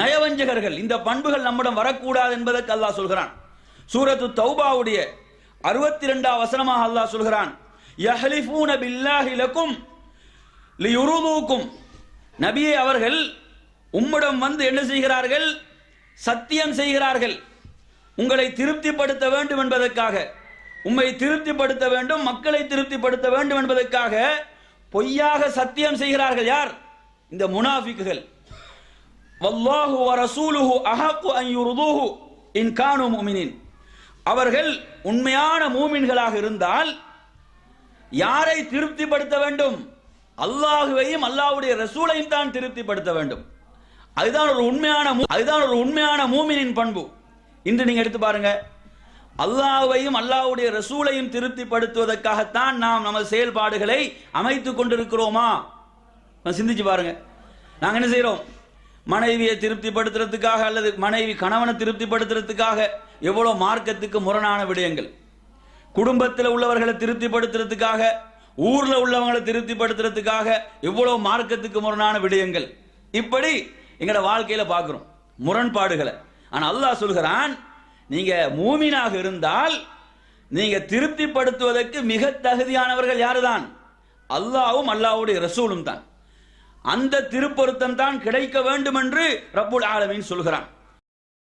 நயவஞ்சகர்கள். இந்த பண்புகள் நம்மிடம் வரக்கூடாது என்பதற்கு அல்லாஹ் சொல்கிறான். சூரத்து தௌபாவுடைய 62வது வசனமாக அல்லாஹ் சொல்கிறான், யஹ்லிஃபூன பில்லாஹி லகும் லியுருதுக்கும். நபியே, அவர்கள் உம்மிடம் வந்து என்ன செய்கிறார்கள்? சத்தியம் செய்கிறார்கள், உங்களை திருப்திப்படுத்த வேண்டும் என்பதற்காக, உம்மை திருப்திப்படுத்த வேண்டும், மக்களை திருப்திப்படுத்த வேண்டும் என்பதற்காக பொய்யாக சத்தியம் செய்கிறார்கள். யார்? இந்த முனாஃபிக்குகள். வல்லாஹு வ ரசூலுஹு அஹக்கு அன் யுர்துஹு இன் கானூ முஃமினீன். அவர்கள் உண்மையான மூமின்களாக இருந்தால் யாரை திருப்திப்படுத்த வேண்டும்? அல்லாஹுவையும் அல்லாஹ்வுடைய ரசூலையும் தான் திருப்திப்படுத்த வேண்டும். அதுதான் ஒரு உண்மையான மூமினின் பண்பு. இன்று நீங்க எடுத்து பாருங்க, அல்லாஹ்வையும் அல்லாஹ்வுடைய ரசூலையும் திருப்திப்படுத்துவதற்காகத்தான் நாம் நமது செயல்பாடுகளை அமைத்துக் கொண்டிருக்கிறோமா? சிந்திச்சு பாருங்க. நாங்க என்ன செய்யறோம்? மனைவியை திருப்திப்படுத்துறதுக்காக அல்லது மனைவி கணவனை திருப்திப்படுத்துறதுக்காக எவ்வளவு மார்க்கத்துக்கு முரணான விடயங்கள், குடும்பத்தில் உள்ளவர்களை திருப்திப்படுத்துறதுக்காக, ஊர்ல உள்ளவங்களை திருப்திப்படுத்துறதுக்காக எவ்வளவு மார்க்கத்துக்கு முரணான விடயங்கள், இப்படி எங்கட வாழ்க்கையில பார்க்கிறோம் முரண்பாடுகளை. ஆனா அல்லாஹ் சொல்கிறான், நீங்க மூமினாக இருந்தால் நீங்க திருப்திப்படுத்துவதற்கு மிக தகுதியானவர்கள் யாருதான்? அல்லாஹ்வும் அல்லாஹ்வுடைய ரசூலும் தான். அந்த திருப்பொருத்தம் தான் கிடைக்க வேண்டும் என்று ரப்புல் ஆலமீன் சொல்கிறான்.